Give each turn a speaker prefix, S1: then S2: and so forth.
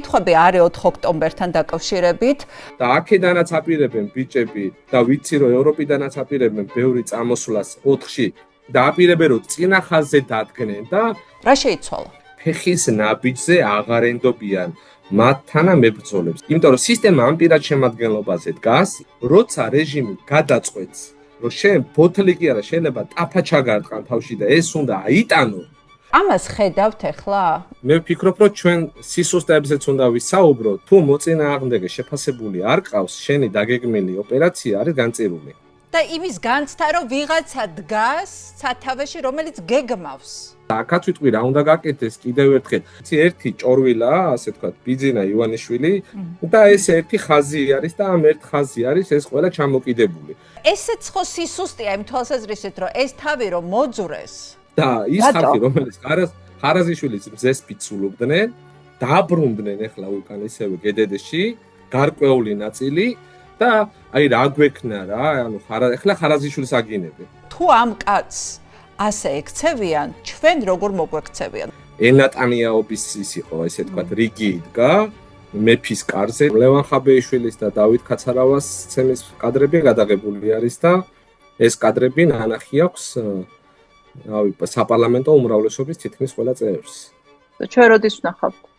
S1: კითხვები არის 4 ოქტომბერთან დაკავშირებით.
S2: და აქედანაც აპირებენ ბიჭები და ვიცი რომ ევროპიდანაც აპირებენ ბევრი წამოსვლას 4-ში და აპირებენ რომ წინა ხაზზე დადგნენ და
S1: რა შეიცვალა?
S2: ფეხის ნაბიჯზე აღარ ენდობიან მათთან მებრძოლებს. იმიტომ რომ სისტემა ამ პირად შემადგენლობაზე დგას, როცა რეჟიმი გადაწყვეტს, რომ შენ ბოთლი კი არა, შეიძლება ტაფა ჩაგარტყან თავში და ეს უნდა აიტანო.
S1: ამას ხედავთ ახლა?
S2: მე ვფიქრობ, რომ ჩვენ სისუსტეებზეც უნდა ვისაუბროთ, თუ მოწინააღმდეგე შეფასებული არ ყავს, შენი დაგეგმილი ოპერაცია არის განწირული.
S1: და იმის განცდა რომ ვიღაცა დგას სათავეში, რომელიც გეგმავს.
S2: აქაც ვიტყვი რა უნდა გაკეთდეს კიდევ ერთხელ. ერთი ჭორვილა, ასე ვთქვათ, ბიძინა ივანიშვილი და ეს ერთი ხაზი არის და ამ ერთ ხაზი არის ეს ყველა ჩამოკიდებული.
S1: ესეც ხო სისუსტეა იმ თვალსაზრისით, რომ ეს თავი რომ მოძვრეს.
S2: და ის ხალხი, რომელიც ხარაზიშვილის მზეს ფიცულობდნენ, დაბრუნდნენ ახლა უკან ისევე გედედში, გარკვეული ნაწილი და აი რა გვექნა რა, ანუ ახლა ხარაზიშვილს აგინებენ.
S1: თუ ამ კაცს ასე ექცევიან, ჩვენ როგორ მოგვექცევიან?
S2: ენატანიაობის ის იყო, ესე თქვათ, რიგი იდგა მეფის კარზე. ლევან ხაბეიშვილის და დავით კაცარავას სცენის კადრები გადაღებული არის და ეს კადრები ნანახი აქვს საპარლამენტო უმრავლესობის თითქმის ყველა წევრს.
S3: ჩვენ როდის ვნახავთ?